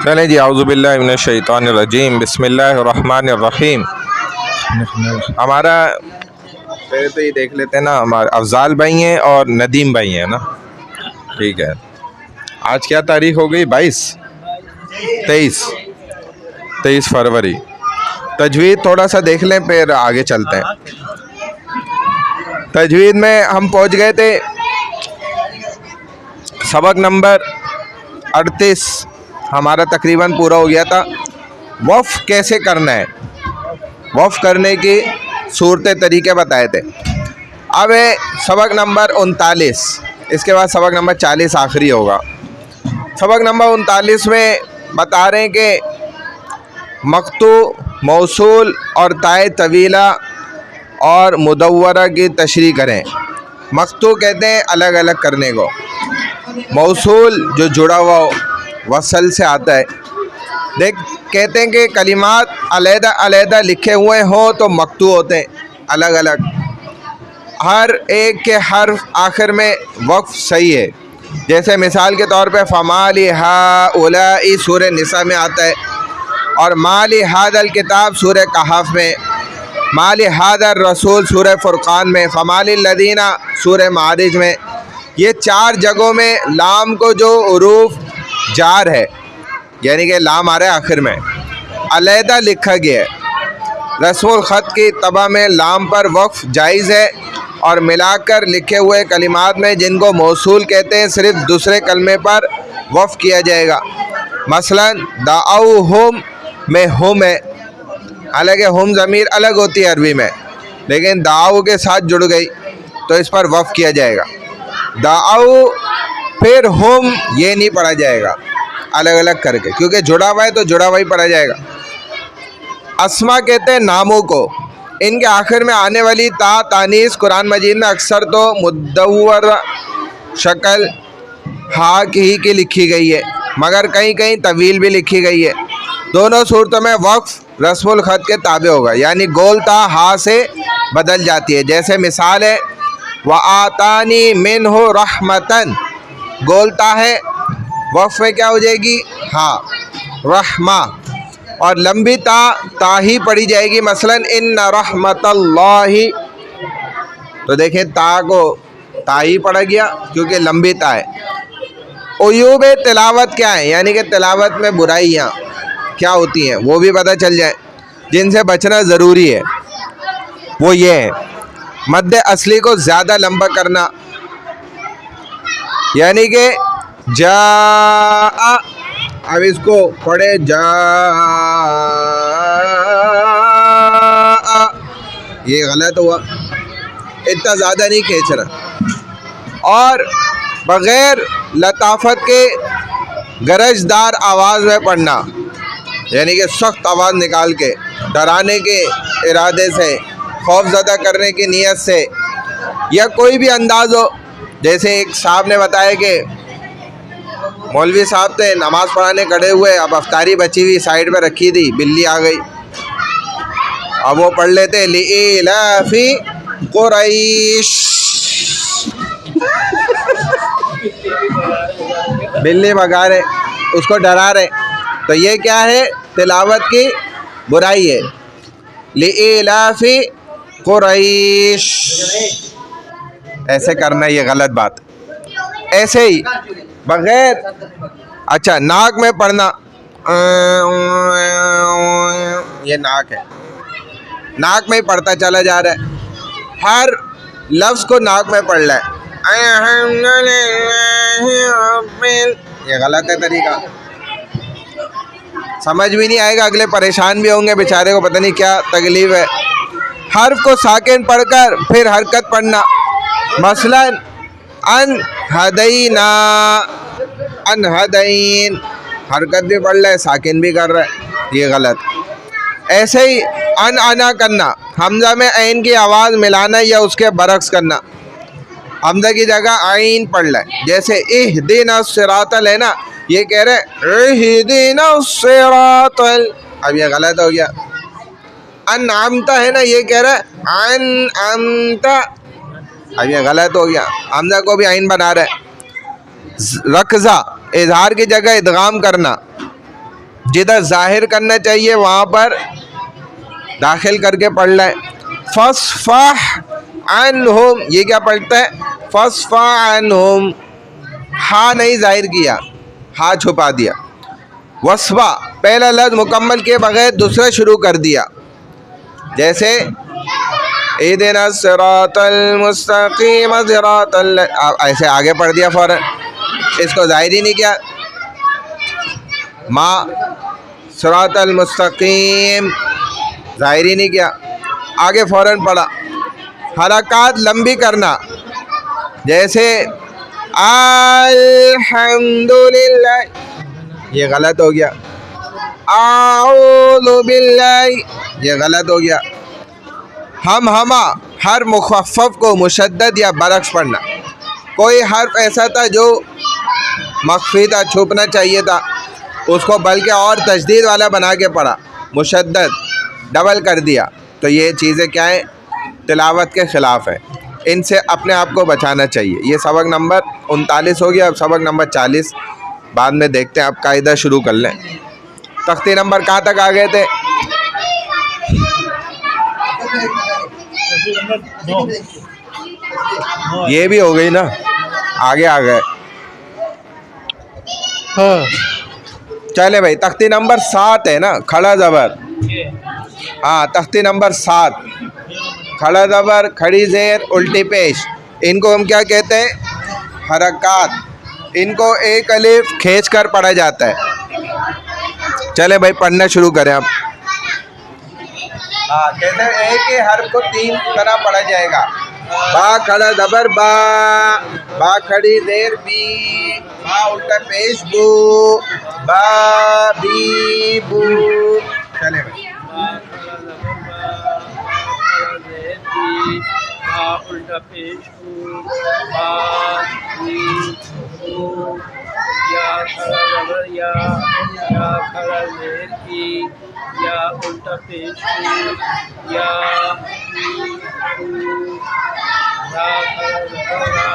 چلیں جی، اعوذ باللہ من الشیطان الرجیم، بسم اللہ الرحمن الرحیم۔ ہمارا پہلے تو یہ دیکھ لیتے ہیں نا، ہمارے افضال بھائی ہیں اور ندیم بھائی ہیں نا، ٹھیک ہے۔ آج کیا تاریخ ہو گئی؟ 23 فروری۔ تجوید تھوڑا سا دیکھ لیں پھر آگے چلتے ہیں۔ تجوید میں ہم پہنچ گئے تھے سبق نمبر 38، ہمارا تقریباً پورا ہو گیا تھا۔ وقف کیسے کرنا ہے، وقف کرنے کی صورت طریقے بتائے تھے۔ اب ہے سبق نمبر 39، اس کے بعد سبق نمبر 40 آخری ہوگا۔ سبق نمبر 39 میں بتا رہے ہیں کہ مقطوع، موصول اور تائے طویلہ اور مدورہ کی تشریح کریں۔ مقطوع کہتے ہیں الگ الگ کرنے کو، موصول جو جڑا ہوا ہو، وصل سے آتا ہے۔ کہتے ہیں کہ کلمات علیحدہ علیحدہ لکھے ہوئے ہوں تو مقطوع ہوتے ہیں، الگ الگ۔ ہر ایک کے حرف آخر میں وقف صحیح ہے، جیسے مثال کے طور پہ فَمَا لِهَٰؤُلَاءِ سورہ نساء میں آتا ہے، اور مَا لِهَٰذَا الْكِتَابِ سورہ کہف میں، مَا لِهَٰذَا الرَّسُولِ سورہ فرقان میں، فَمَا لِلَّذِينَ سورہ معارج میں۔ یہ 4 جگہوں میں لام کو جو حروف جار ہے، یعنی کہ لام آ رہا ہے آخر میں، علیحدہ لکھا گیا ہے۔ رسم الخط کی طبع میں لام پر وقف جائز ہے، اور ملا کر لکھے ہوئے کلمات میں جن کو موصول کہتے ہیں صرف دوسرے کلمے پر وقف کیا جائے گا۔ مثلا دعوہم میں ہم ہے، حالانکہ ہم ضمیر الگ ہوتی ہے عربی میں، لیکن دعو کے ساتھ جڑ گئی تو اس پر وقف کیا جائے گا۔ دعو پھر ہم یہ نہیں پڑھا جائے گا الگ الگ کر کے، کیونکہ جڑا ہوا ہے تو جڑا ہوا ہی پڑھا جائے گا۔ اسما کہتے ہیں ناموں کو، ان کے آخر میں آنے والی تا تانیث قرآن مجید میں اکثر تو مدور شکل ہا کی لکھی گئی ہے، مگر کہیں کہیں طویل بھی لکھی گئی ہے۔ دونوں صورتوں میں وقف رسم الخط کے تابع ہوگا، یعنی گول تا ہا سے بدل جاتی ہے۔ جیسے مثال ہے وَآتَانِي مِنْهُ رَحْمَةً، گول تا ہے، وقف میں کیا ہو جائے گی؟ ہاں، رحمہ۔ اور لمبی تا ہی پڑھی جائے گی، مثلا ان رحمت اللہ، تو دیکھیں تا کو تا ہی پڑھا گیا کیونکہ لمبی تا ہے۔ عیوب تلاوت کیا ہے، یعنی کہ تلاوت میں برائیاں کیا ہوتی ہیں وہ بھی پتہ چل جائے، جن سے بچنا ضروری ہے۔ وہ یہ ہے مد اصلی کو زیادہ لمبا کرنا، یعنی کہ جا، اب اس کو پڑھے جا، یہ غلط ہوا، اتنا زیادہ نہیں کھینچنا، اور بغیر لطافت کے گرجدار آواز میں پڑھنا، یعنی کہ سخت آواز نکال کے، ڈرانے کے ارادے سے، خوف زدہ کرنے کی نیت سے، یا کوئی بھی انداز ہو۔ جیسے ایک صاحب نے بتایا کہ مولوی صاحب تھے نماز پڑھانے کھڑے ہوئے، اب افطاری بچی ہوئی سائیڈ پہ رکھی تھی، بلی آ گئی، اب وہ پڑھ لیتے لِإِيلَافِ قُرَيْشٍ، بلی بھگا رہے، اس کو ڈرا رہے، تو یہ کیا ہے؟ تلاوت کی برائی ہے۔ لِإِيلَافِ قُرَيْشٍ، ایسے کرنا یہ غلط بات۔ ایسے ہی بغیر، اچھا ناک میں پڑھنا، یہ ناک ہے، ناک میں ہی پڑھتا چلا جا رہا ہے، ہر لفظ کو ناک میں پڑھ لے، یہ غلط ہے طریقہ، سمجھ بھی نہیں آئے گا، اگلے پریشان بھی ہوں گے بیچارے کو، پتہ نہیں کیا تکلیف ہے۔ حرف کو ساکن پڑھ کر پھر حرکت پڑھنا، مثلا ان ہدینا، ان ہدین، حرکت بھی پڑھ رہا ہے ساکن بھی کر رہا ہے، یہ غلط۔ ایسے ہی ان انا کرنا، حمزہ میں عین کی آواز ملانا یا اس کے برعکس کرنا، حمزہ کی جگہ عین پڑھ لے، جیسے اہدنا الصراط ہے نا، یہ کہہ رہے اہدنا الصراط، اب یہ غلط ہو گیا۔ انعمت ہے نا، یہ کہہ رہے انعمت، اب یہ غلط ہو گیا، حمزہ کو بھی عین بنا رہے۔ رکزہ، اظہار کی جگہ ادغام کرنا، جدھر ظاہر کرنا چاہیے وہاں پر داخل کر کے پڑھ لیں. فصفح عنہم، یہ کیا پڑھتا ہے؟ فصفح عنہم، ہا نہیں ظاہر کیا، ہا چھپا دیا. وصفہ پہلا لفظ مکمل کے بغیر دوسرا شروع کر دیا، جیسے اہدنا الصراط المستقیم صراط ایسے آگے پڑھ دیا فوراً، اس کو ظاہر ہی نہیں کیا. ما صراط المستقیم ظاہر ہی نہیں کیا، آگے فوراً پڑھا. حرکات لمبی کرنا، جیسے الحمدللہ، یہ غلط ہو گیا. اعوذ باللہ، یہ غلط ہو گیا. ہمہ ہر مخفف کو مشدد یا برعکس پڑھنا. کوئی حرف ایسا تھا جو مخفی تھا، چھپنا چاہیے تھا، اس کو بلکہ اور تشدید والا بنا کے پڑھا، مشدد ڈبل کر دیا. تو یہ چیزیں کیا ہیں؟ تلاوت کے خلاف ہیں. ان سے اپنے آپ کو بچانا چاہیے. یہ سبق نمبر 39 ہو گیا. اب سبق نمبر 40 بعد میں دیکھتے ہیں. اب قاعدہ شروع کر لیں. تختی نمبر کہاں تک آ گئے تھے؟ یہ بھی ہو گئی نا، آگے آ گئے. ہاں چلے بھائی، تختی نمبر 7 ہے نا، کھڑا زبر. ہاں تختی نمبر 7، کھڑا زبر، کھڑی زیر، الٹی پیش، ان کو ہم کیا کہتے ہیں؟ حرکات. ان کو ایک الف کھینچ کر پڑھا جاتا ہے. چلے بھائی پڑھنا شروع کریں اب. ہاں کہتے ہیں ایک ہی حرف کو 3 طرح پڑھا جائے گا. با کھڑا زبر با، با کھڑی زیر بی، با الٹا پیش بو، با بی بو. چلے بھائی. الٹا پیش بو، با بی بو. یا کھڑا زبر یا، یا کھڑا زیر کی، یا الٹا پیش بو، یا بی بو. یا کھڑا زبر یا،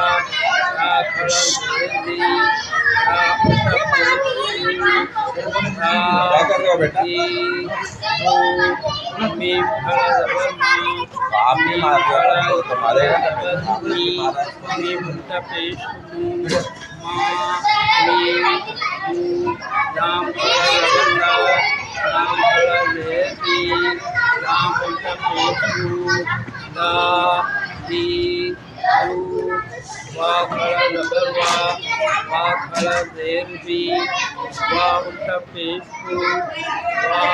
یا کھڑا زیر دی، یا الٹا پیش بو، یا بی بو. میم کھڑا زبر می، میم کھڑا زبر می، میم الٹا پیش بو، ما میم بو. لام کھڑا زبر لا، لام کھڑا زیر دی، لام الٹا پیش بو، لا دی بو. وا کھڑا زبر وا، وا کھڑا زیر بی، وا الٹا پیش بو، وا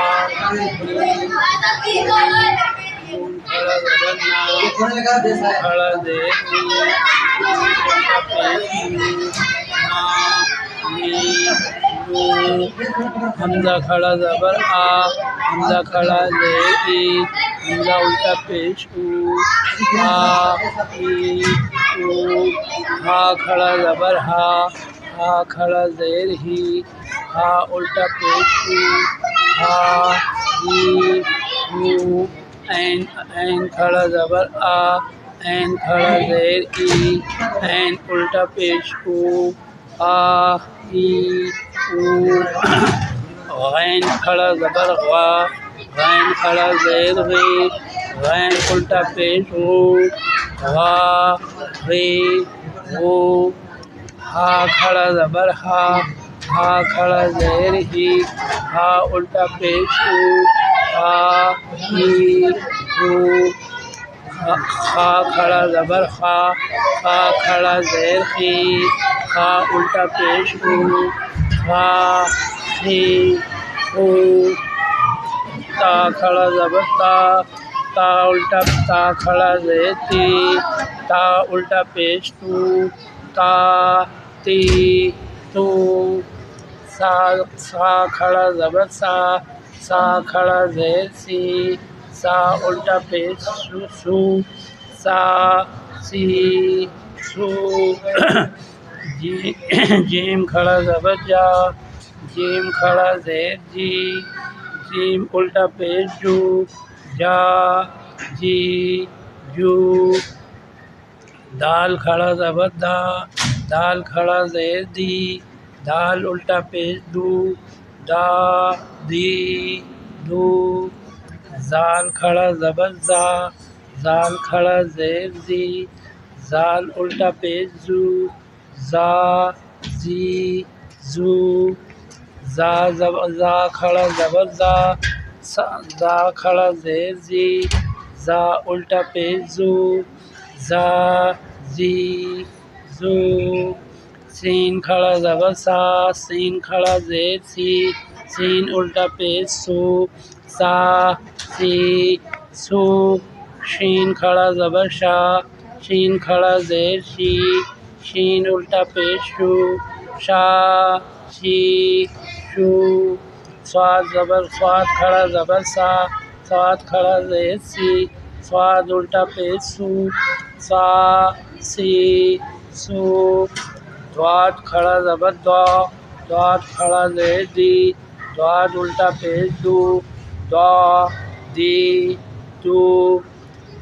بی بو. نون کھڑا زبر نا، نون کھڑا زیر نی، نون الٹا پیش بو، نا نی نو. حمزہ کھڑا زبر آ، حمزہ کھڑا زیر ای، حمزہ الٹا پیش او، آ ای او. ہا کھڑا زبر ہا، ہا کھڑا زیر ہی، ہا الٹا پیش او، ہا ہی ہو. عین، عین کھڑا زبر آ، عین کھڑا زیر ای، عین الٹا پیش او، آ ای او. غین کھڑا زبر غا، غین کھڑا زیر غی، غین الٹا پیش غو، غا غی غو. ہا کھڑا زبر ہا، ہا کھڑا زیر ہی، ہا الٹا پیش او، ہا ہی ہو. خا کھڑا زبر خا، خا کھڑا زیر خی، خا الٹا پیش او، خا خی ہو. تا کھڑا زبر تا، تا الٹا، تا کھڑا زیر تی، تا الٹا پیش تو، تا تی تو. سا، سا کھڑا زبر سا، سا کھڑا زیر سی، سا الٹا پیش سو، سا سی سو. جیم کھڑا زبر جا، جیم کھڑا زیر جی، جیم الٹا پیش جو، جا جی جو. دال کھڑا زبر دا، دال کھڑا زیر دی، دال الٹا پیش دو، دا دی دو زال کھڑا زبر زا زال کھڑا زیر زی زال الٹا پیش زو زا زی زو زا زا کھڑا زبر زا زا کھڑا زیر زی زا الٹا پیش زو زا زی زو سین کھڑا زبر سا سین کھڑا زیر سی سین الٹا پیش سو سا سی سو شین کھڑا زبر شا شین کھڑا زیر شی شین الٹا پیش شو شا شی شو سواد زبر سواد کھڑا زبر سا سواد کھڑا زیر سی سواد الٹا پیش سو سا سی سو دواد کھڑا زبر دو دواد کھڑا زیر دی دواد الٹا پیش دو دو دی دو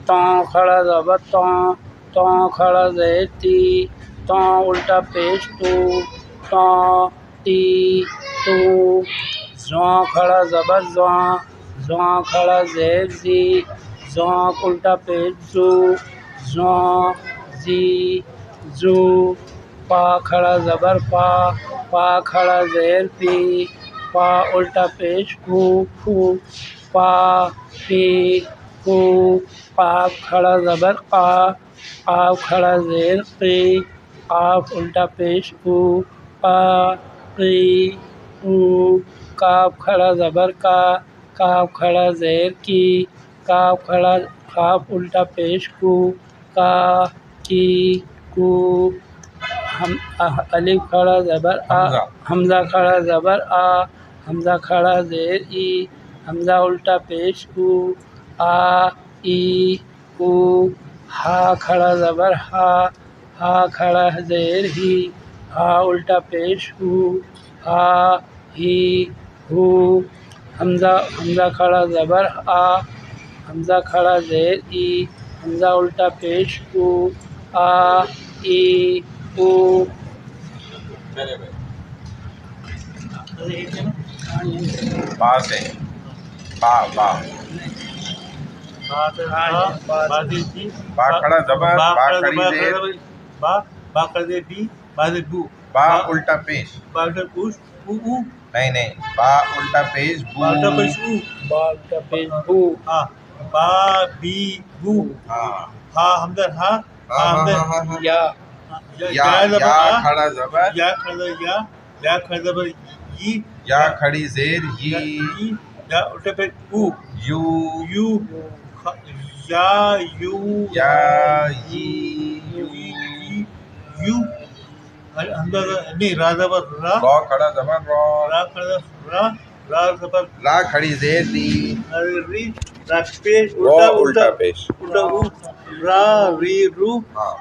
تاں کھڑا زبر تاں تاں کھڑا زیر تی تاں الٹا پیش تو تاں تی تو زواں کھڑا زبر زواں زواں کھڑا زیر زی زواں الٹا پیش زو زواں زی زو پا کھڑا زبر پا پا کھڑا زیر پی پا الٹا پیش کو پھو پا پی کو قاف کھڑا زبر قا قاف کھڑا زیر قی قاف الٹا پیش کو قا قی او کاف کھڑا زبر کا کاف کھڑا زیر کی کاف کھڑا قاف الٹا پیش کو کا کی کو الف کھڑا زبر آ حمزہ کھڑا زبر آ حمزہ کھڑا زیر ای حمزہ الٹا پیش او آ ای او ہا کھڑا زبر ہا ہا کھڑا زیر ہی ہا الٹا پیش ہو ہا ہی ہو حمزہ کھڑا زبر آ حمزہ کھڑا زیر ای حمزہ الٹا پیش او آ ای او با سے با با با کھڑا زبر با کھڑی زیر با با کھڑا زیر بی با زیر بو با الٹا پیش با الٹا پوش او او نہیں نہیں با الٹا پیش بو با الٹا پیش او با الٹا پیش بو ہاں با بی بو ہاں ہا حمزہ ہا ہا حمزہ یا یا یا کھڑا زبر یا کھڑا زبر یا کھڑا زبر ی یا کھڑی زیر ی یا الٹا پیش او یو یو یا یو یا ی یو حمزہ نہیں را زبر را را کھڑا زبر را را کھڑا را را زبر را کھڑی زیر ری ری را پیش را الٹا پیش الٹا او را ری رو ہاں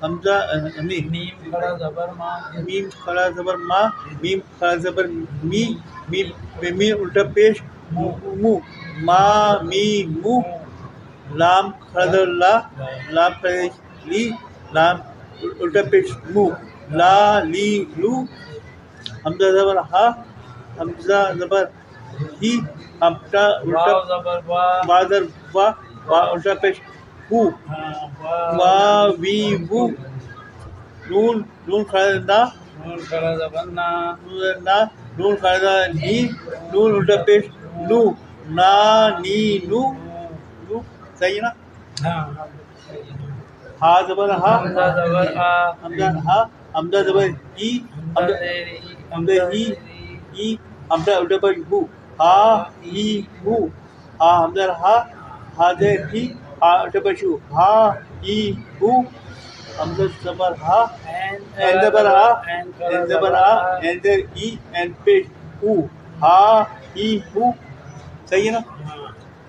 حمزہ نہیں میم کھڑا زبر ماں میم کھڑا زبر ما میم کھڑا زبر می میم می الٹا پیش مو ما می مو لام کھڑا زبر لا لام پیش لی لام الٹا پیش مو لا لی لو حمزہ زبر ہا حمزہ زبر ہی حمزہ الٹا زبر با با زبر با با الٹا پیش ہو وا وی وو نون نون کھڑا نا نون کھڑا زبر نا نا نون کھڑا نی نون الٹا پیش نو نا نی نو نو صحیح ہے نا ہاں ہا زبر ہا حمزہ زبر آ حمزہ ہا حمزہ زبر ای حمزہ زیر ای حمزہ ای ای حمزہ الٹا پیش ہو ہا ای ہو ہا حمزہ ہا ہا زیر ای ہا الٹا پیش ہو ہا ای ہو حمزہ زبر ہا این زبر ہا این زبر ہا این زیر ای این پیش او ہا ای ہو صحیح ہے نا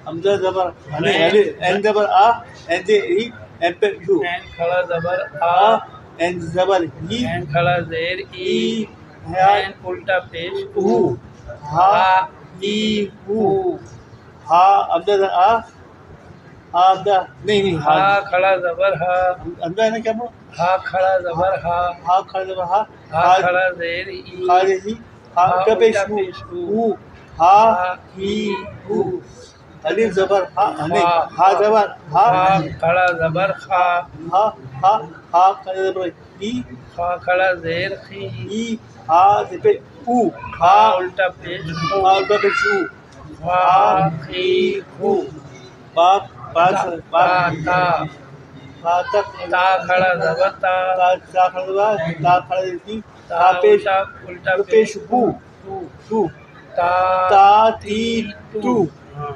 حمزہ زبر این زبر آ این زیر ای این پیش ہو این کھڑا زبر آ آ این زبر ہی این کھڑا زیر ای ای این الٹا پیش او ہا ای ہو ہا حمزہ آ ہا حمزہ نہیں ہا کھڑا زبر ہا حمزہ نے کیا بولا ہا کھڑا زبر ہا ہا کھڑا زبر ہا ہا کھڑا زیر ای کھڑا ہی ہا الٹا پیش ہو ہا ہی ہو الف زبر ہا نہیں ہا زبر ہا خا کھڑا زبر خا ہا ہا ہا کھڑا زبر ای خا کھڑا زیر خی ای ہا زبر او خا ہا الٹا پیش خو ہا الٹا پیش او خا خی خو با با با تا با تک تا کھڑا زبر تا تا تا کھڑا زبر تا کھڑا زبر تا تا پیش الٹا پیش بو تو تو تا تا تی تو ہاں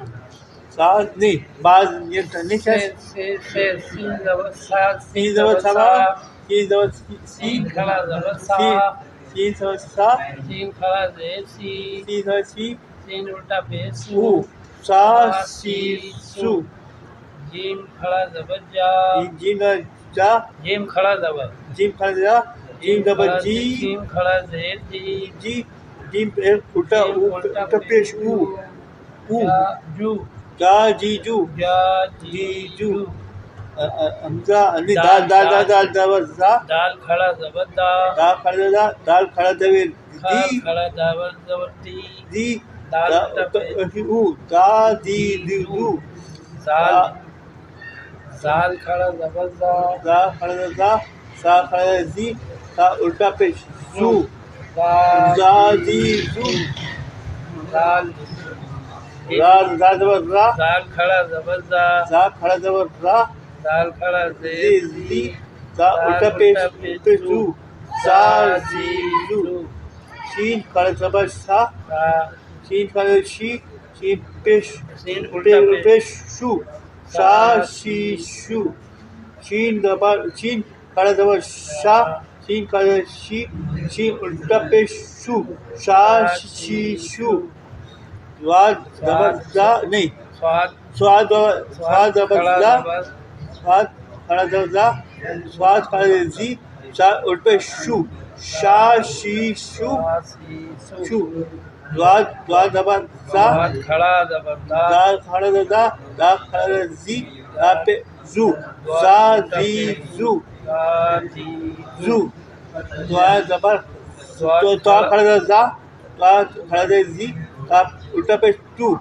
سا نہیں بعض یہ نہیں سے ہے سے سین زبر سا سین زبر سبا سین زبر سین سین کھڑا زبر سا سین زبر سا سین کھڑا زیر سی سین زبر سی سین الٹا پیش او سو سا سی سو جیم کھڑا زبر جا جیم جا جیم کھڑا زبر جیم کھڑا جا جیم زبر جی جیم کھڑا زیر جی جی جیم الٹا جیم الٹا پیش او او جا جو جا جی جو جا جی جو حمزہ دال دال دال دال زبر زا دال کھڑا زبر دا دا کھڑا دا دال کھڑا زبر خا دی کھڑا زبر زبر دی دی دال دا الٹا پیش او دا دی دی دو زال زال کھڑا زبر زا دا کھڑا دا سا کھڑا زی سا الٹا پیش زو زا دی زو زال را زا زبر را زال کھڑا زبر زا زا کھڑا زبر را زال کھڑا زی زیر زی زا الٹا پیش پیش زو زا زی زو شین کھڑا زبر سا شین کھڑا شی شین پیش سین الٹا پیش شو شا شی شو شین زبر شین کھڑا زبر شا شین کھڑا شی شین الٹا پیش شو شا شی شو زواد زبر زا نہیں سواد سواد سواد زبر کھڑا زا زبر سواد کھڑا زبر زا سواد کھڑا زی شا الٹا پیش شو شا شی شو شو زواد زواد زبر زا سواد کھڑا زبر دا دا کھڑا دا دا کھڑا زی دا پہ زو زا زی زو دا دی زو زواد زبر تو کھڑا زا تا کھڑا زی تا الٹا پیش تو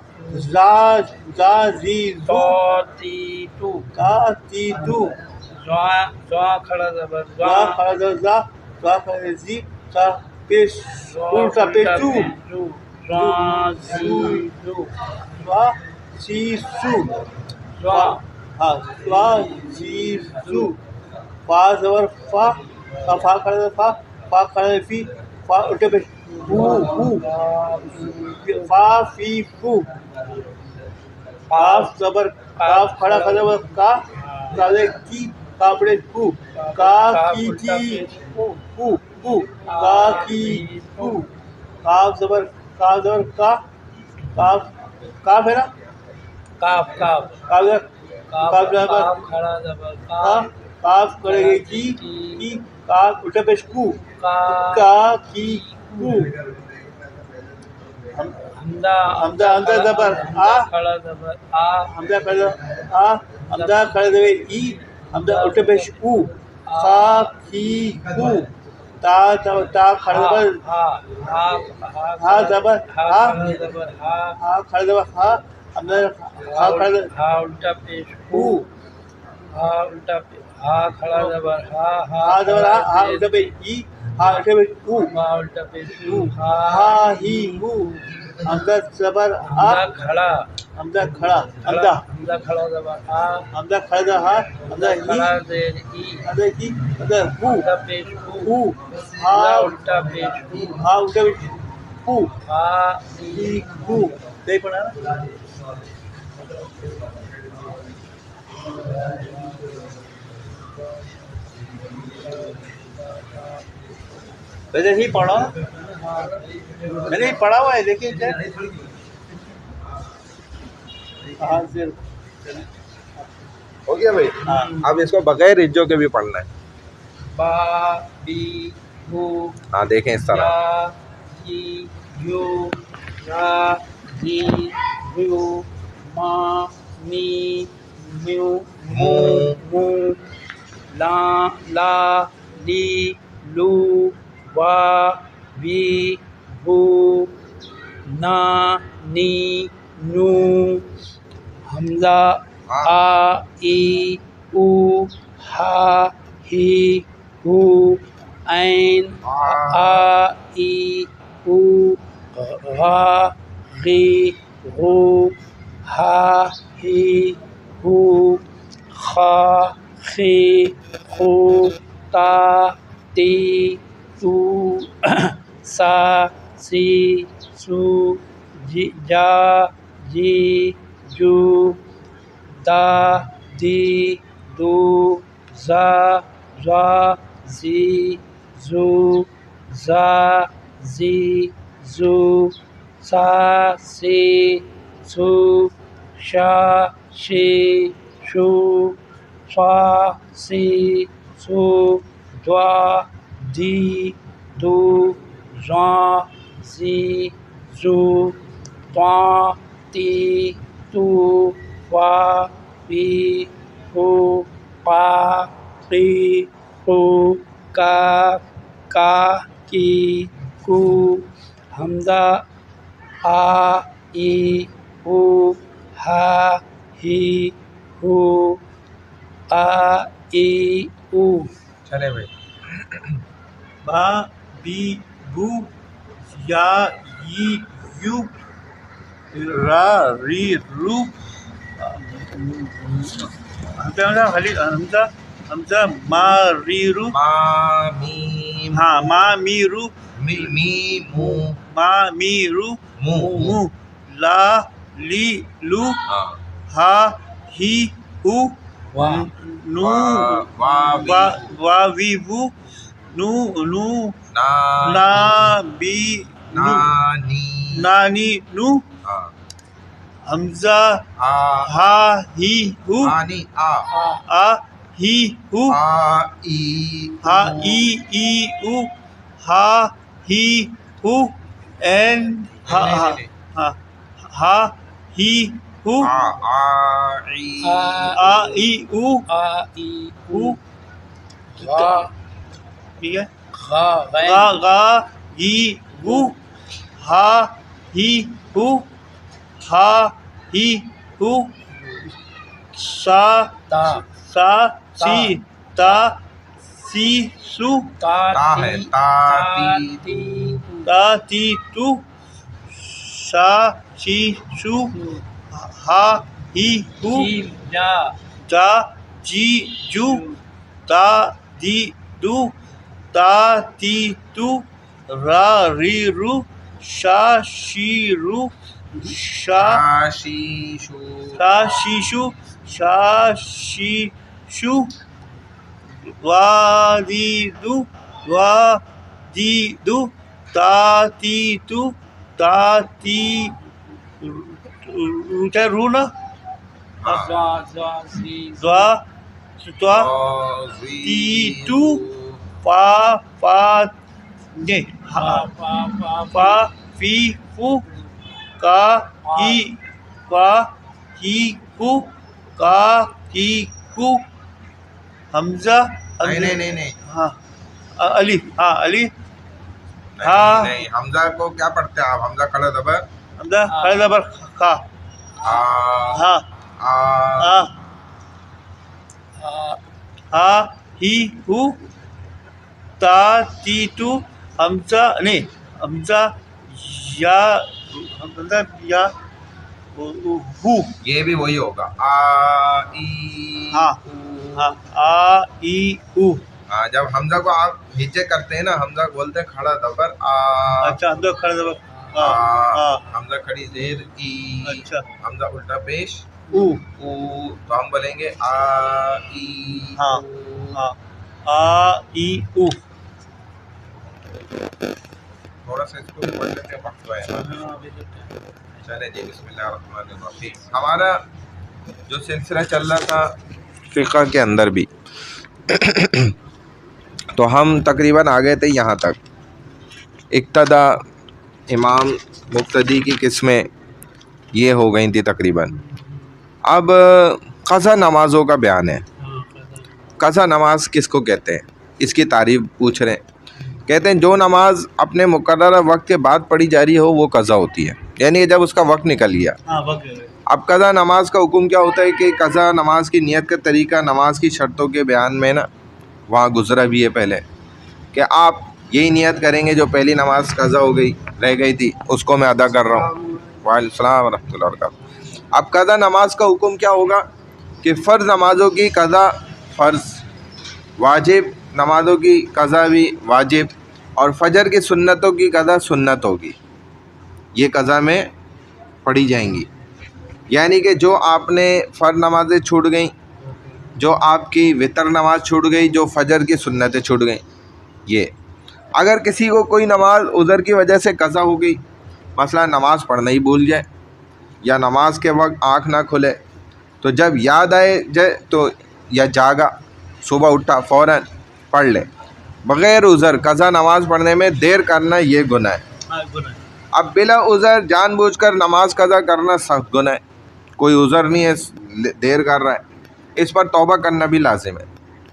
زا زا زی زو تو تی تو تا تی تو زوا کھڑا زبر زا کھڑا زا زا کھڑا زی تا پیش الٹا پیش تو زوا زی زو زا سی سو زوا ہاں سوا سی سو فا زبر فا فا کھڑا فا فا کھڑا فی فا الٹا پیش فو فو فا فی فو کاف زبر کاف کھڑا زبر کا کالے کی کاپڑے کو کا کی فو فو فو کا کی فو کاف زبر کا زبر کا کاف کاف ہے نا کاف کاف کاف کاف زبر کھڑا زبر کا کاف کرے گی کی کاف الٹا پیش کو کا کی کو حمزہ حمزہ زبر آ کھڑا زبر آ حمزہ کھڑا آ حمزہ کھڑا زبر ای حمزہ الٹا پیش او خا کی کو تا تا کھڑا زبر ہا زبر ہا زبر ہا ہا کھڑا زبر ہا حمزہ ہا کھڑا زبر ہا الٹا پیش او ہا الٹا ہا کھڑا زبر ہا ہا زبر ہا الٹا پیش ای ہا الٹا پیش او ہا الٹا پیش ہا ہی ہو حمزہ زبر آ کھڑا حمزہ کھڑا حمزہ حمزہ کھڑا زبر آ حمزہ کھڑا زبر ہا حمزہ ہی کھڑا زیر ای حمزہ کی حمزہ ہو الٹا پیش ہو ہا ہا الٹا پیش ہا الٹا پیش ہو ہا ہی ہو صحیح پڑھا نا ویسے ہی پڑھا میں نے پڑھا ہوا ہے لیکن ہاں سر ہو گیا بھائی اب اس کو بغیر رجو کے بھی پڑھنا ہے با بی بو ہاں دیکھیں اس طرح یا جی یو را جی یو ما می میو مو مو لا لا لی لو وا وی ہو نا نی نو حمزہ آ ای او ہا ہی ہو عین آ ای او غا غی غو ہا ہی ہو خا خی خو تا تی تو سا سی سو جا جی جو دا دی دو زا زا زی زو زا زی زو سا سی سو شا شی شو صا سی سو دوا دی دو زاں زی زو طاں تی تو وا پی ہو پا قی قو کا کی کو حمزہ آ ای او ہا ہی ہو آ ای او. چلے بھائی. با بی بو یا ی یو را ری رو حمزہ ما ری رو ما میم ہاں ما می رو می مو ما می رو مو مو لا لی لو ہاں ہا ہی ہو وا نو وا وی وو نو نو نا بی نو نانی نانی نو ہاں حمزہ آ ہا ہی ہو آنی آ آ ہی ہو آ ای ہا ای ای او ہا ہی ہو این ہا ہا ہا ہی ہو آ ای آ ای او آ ای او او غا ٹھیک ہے غا غین غا غا ی وو ہا ہی ہو ہا ہی ہو سا تا سا سی تا سی سو تا تا ہے تی تا تی تی تا تی تو سا سی سو ہا ہی ہو جیم جا تا جی جو تا دی دو تا تی تو را ری رو شا شی رو شا شیشو شا شیشو شا شی شو وا دی دو وا دی دو تا تی تو تا تی رو نا زا زا زی دوا دوا تی تو پا پا نے پا پا پا پا فی فو کا کی کو کا کی کو حمزہ نہیں ہاں علی ہاں علی نہیں ہاں نہیں حمزہ کو کیا پڑھتے ہیں آپ؟ حمزہ کھڑا زبر حمزہ کھڑا زبر خا آ ہاں آ آ ہا ہی ہو تا تی تو حمزہ نہیں حمزہ یا حمزہ یا ہو یہ بھی وہی ہوگا آ ای ہاں ہاں آ ای او ہاں جب حمزہ کو آپ ہجے کرتے ہیں نا حمزہ کو بولتے ہیں کھڑا زبر آ اچھا حمزہ کھڑا زبر آ ہاں حمزہ کھڑی زیر ای اچھا حمزہ الٹا پیش او او تو ہم بولیں گے آ ای ہاں او. ہاں آ ای او تھوڑا سا اس کو بھی پڑھ لیتے ہیں وقت ہے. چلے جی بسم اللہ الرحمن الرحیم. ہمارا جو سلسلہ چل رہا تھا فقہ کے اندر بھی تو ہم تقریباً آ گئے تھے یہاں تک ابتدا امام مقتدی کی قسمیں یہ ہو گئی تھی تقریباً. اب قضا نمازوں کا بیان ہے. قضا نماز کس کو کہتے ہیں اس کی تعریف پوچھ رہے ہیں. کہتے ہیں جو نماز اپنے مقررہ وقت کے بعد پڑھی جا رہی ہو وہ قضا ہوتی ہے، یعنی کہ جب اس کا وقت نکل گیا۔ ہاں وقت اب قضا نماز کا حکم کیا ہوتا ہے کہ قضا نماز کی نیت کا طریقہ نماز کی شرطوں کے بیان میں نا وہاں گزرا بھی ہے پہلے، کہ آپ یہی نیت کریں گے جو پہلی نماز قضا ہو گئی رہ گئی تھی اس کو میں ادا کر رہا ہوں۔ وعلیکم السلام ورحمۃ اللہ وبرکاتہ۔ اب قضا نماز کا حکم کیا ہوگا کہ فرض نمازوں کی قضا فرض، واجب نمازوں کی قضا بھی واجب، اور فجر کی سنتوں کی قضا سنت ہوگی، یہ قضا میں پڑھی جائیں گی۔ یعنی کہ جو آپ نے فرض نمازیں چھوٹ گئیں، جو آپ کی وطر نماز چھوٹ گئی، جو فجر کی سنتیں چھوٹ گئیں، یہ اگر کسی کو کوئی نماز عذر کی وجہ سے قضا ہو گئی، مثلا نماز پڑھنا ہی بھول جائے یا نماز کے وقت آنکھ نہ کھلے، تو جب یاد آئے جائے تو یا جاگا صبح اٹھا فوراً پڑھ لے بغیر عذر۔ قضا نماز پڑھنے میں دیر کرنا یہ گناہ ہے۔ اب بلا عذر جان بوجھ کر نماز قضا کرنا سخت گناہ ہے، کوئی عذر نہیں ہے دیر کر رہا ہے، اس پر توبہ کرنا بھی لازم ہے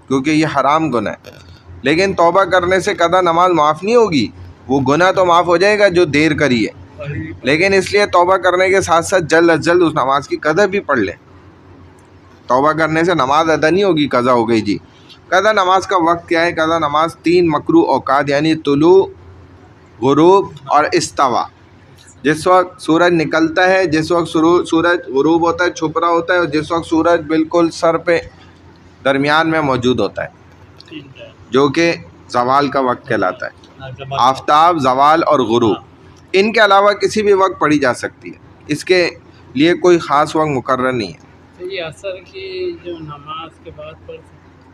کیونکہ یہ حرام گناہ ہے۔ لیکن توبہ کرنے سے قضا نماز معاف نہیں ہوگی، وہ گناہ تو معاف ہو جائے گا جو دیر کری ہے، لیکن اس لیے توبہ کرنے کے ساتھ ساتھ جلد از جلد اس نماز کی قضا بھی پڑھ لیں۔ توبہ کرنے سے نماز ادا نہیں ہوگی، قضا ہو گئی جی۔ قضا نماز کا وقت کیا ہے؟ قضا نماز 3 مکروہ اوقات یعنی طلوع، غروب اور استوا، جس وقت سورج نکلتا ہے، جس وقت سورج غروب ہوتا ہے چھپ رہا ہوتا ہے، اور جس وقت سورج بالکل سر پہ درمیان میں موجود ہوتا ہے، جو کہ زوال کا وقت کہلاتا ہے۔ آفتاب، زوال اور غروب، ان کے علاوہ کسی بھی وقت پڑھی جا سکتی ہے، اس کے لیے کوئی خاص وقت مقرر نہیں ہے۔ تو یہ اثر کی جو نماز کے بعد پڑھ سکتے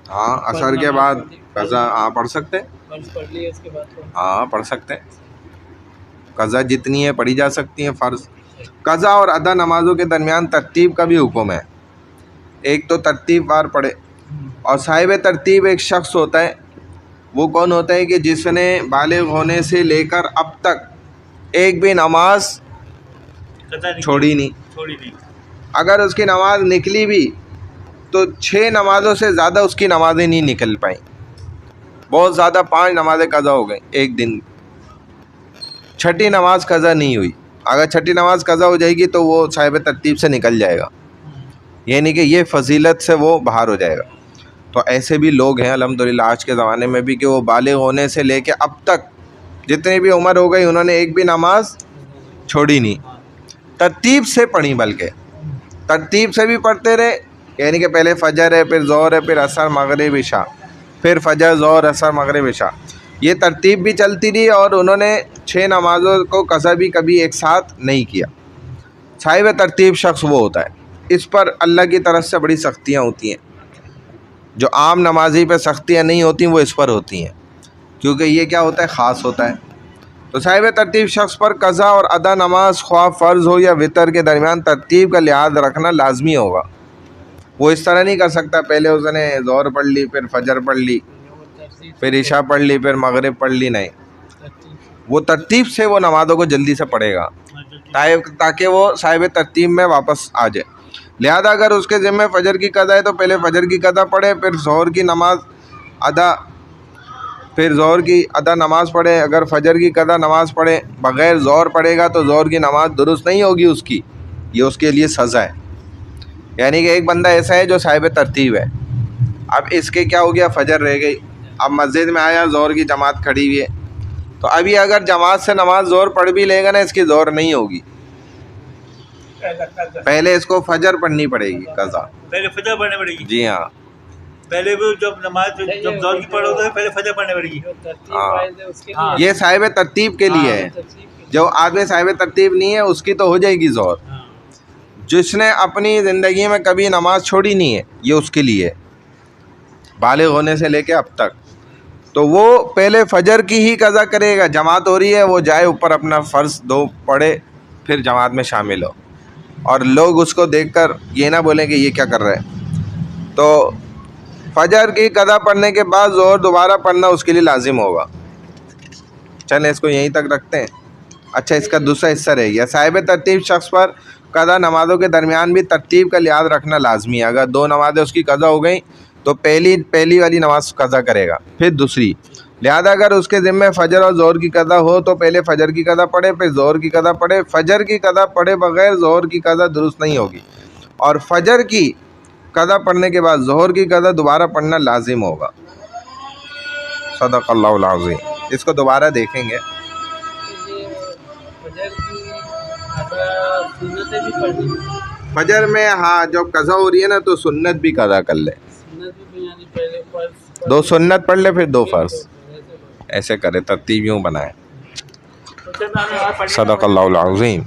ہاں عصر کے بعد قضا پڑھ سکتے ہیں، فرض پڑھ لی اس کے بعد ہاں پڑھ سکتے ہیں، قضا جتنی ہے پڑھی جا سکتی ہیں فرض۔ قضا اور ادا نمازوں کے درمیان ترتیب کا بھی حکم ہے، ایک تو ترتیب وار پڑھے، اور صاحب ترتیب ایک شخص ہوتا ہے، وہ کون ہوتا ہے کہ جس نے بالغ ہونے سے لے کر اب تک ایک بھی نماز چھوڑی نہیں، اگر اس کی نماز نکلی بھی تو 6 نمازوں سے زیادہ اس کی نمازیں نہیں نکل پائیں، بہت زیادہ 5 نمازیں قضا ہو گئیں ایک دن، 6ٹھی نماز قضا نہیں ہوئی، اگر 6ٹھی نماز قضا ہو جائے گی تو وہ صاحب ترتیب سے نکل جائے گا، یعنی کہ یہ فضیلت سے وہ باہر ہو جائے گا۔ تو ایسے بھی لوگ ہیں الحمدللہ آج کے زمانے میں بھی کہ وہ بالغ ہونے سے لے کے اب تک جتنی بھی عمر ہو گئی انہوں نے ایک بھی نماز چھوڑی نہیں، ترتیب سے پڑھی، بلکہ ترتیب سے بھی پڑھتے رہے، یعنی کہ پہلے فجر ہے، پھر ظہر ہے، پھر عصر مغرب عشاء، پھر فجر ظہر عصر مغرب عشاء، یہ ترتیب بھی چلتی رہی، اور انہوں نے 6 نمازوں کو قضا بھی کبھی ایک ساتھ نہیں کیا۔ صاحب ترتیب شخص وہ ہوتا ہے، اس پر اللہ کی طرف سے بڑی سختیاں ہوتی ہیں، جو عام نمازی پہ سختیاں نہیں ہوتی وہ اس پر ہوتی ہیں، کیونکہ یہ کیا ہوتا ہے؟ خاص ہوتا ہے۔ تو صاحب ترتیب شخص پر قضا اور ادا نماز خواہ فرض ہو یا وطر کے درمیان ترتیب کا لحاظ رکھنا لازمی ہوگا۔ وہ اس طرح نہیں کر سکتا پہلے اس نے ظہر پڑھ لی، پھر فجر پڑھ لی، پھر عشاء پڑھ لی، پھر مغرب پڑھ لی، نہیں، وہ ترتیب سے وہ نمازوں کو جلدی سے پڑھے گا تاکہ وہ صاحب ترتیب میں واپس آ جائے۔ لہذا اگر اس کے ذمہ فجر کی قضا ہے تو پہلے فجر کی قضا پڑھے، پھر ظہر کی نماز ادا، پھر ظہر کی ادا نماز پڑھے۔ اگر فجر کی قضا نماز پڑھے بغیر ظہر پڑھے گا تو ظہر کی نماز درست نہیں ہوگی اس کی، یہ اس کے لیے سزا ہے۔ یعنی کہ ایک بندہ ایسا ہے جو صاحب ترتیب ہے، اب اس کے کیا ہو گیا؟ فجر رہ گئی، اب مسجد میں آیا، ظہر کی جماعت کھڑی ہوئی ہے، تو ابھی اگر جماعت سے نماز ظہر پڑھ بھی لے گا نا اس کی ظہر نہیں ہوگی، پہلے اس کو فجر پڑھنی پڑے گی قضا، پہلے فجر پڑھنی پڑے گی، جی ہاں، پہلے بھی جب نماز جب ظہر کی پڑھو تو پہلے فجر پڑھنی پڑے گی۔ یہ صاحب ترتیب کے لیے ہے، جو آدمی صاحب ترتیب نہیں ہے اس کی تو ہو جائے گی ظہر، جس نے اپنی زندگی میں کبھی نماز چھوڑی نہیں ہے یہ اس کے لیے بالغ ہونے سے لے کے اب تک، تو وہ پہلے فجر کی ہی قضا کرے گا، جماعت ہو رہی ہے وہ جائے اوپر اپنا فرض 2 پڑھے، پھر جماعت میں شامل ہو، اور لوگ اس کو دیکھ کر یہ نہ بولیں کہ یہ کیا کر رہا ہے۔ تو فجر کی قضا پڑھنے کے بعد ظہر دوبارہ پڑھنا اس کے لیے لازم ہوگا۔ چلیں اس کو یہیں تک رکھتے ہیں۔ اچھا، اس کا دوسرا حصہ رہ گیا، صاحب ترتیب شخص پر قضا نمازوں کے درمیان بھی ترتیب کا لحاظ رکھنا لازمی ہے۔ اگر 2 نمازیں اس کی قضا ہو گئیں تو پہلی والی نماز قضا کرے گا، پھر دوسری، لہذا اگر اس کے ذمے فجر اور ظہر کی قضا ہو تو پہلے فجر کی قضا پڑھے پھر ظہر کی قضا پڑھے. فجر کی قضا پڑھے بغیر ظہر کی قضا درست نہیں ہوگی, اور فجر کی قضا پڑھنے کے بعد ظہر کی قضا دوبارہ پڑھنا لازم ہوگا. صدق اللہ العظیم. اس کو دوبارہ دیکھیں گے. فجر میں ہاں جو قضا ہو رہی ہے نا تو سنت بھی قضا کر لے, 2 سنت پڑھ لے پھر 2 فرض, ایسے کرے, ترتیب یوں بنائے. صدق اللہ العظیم.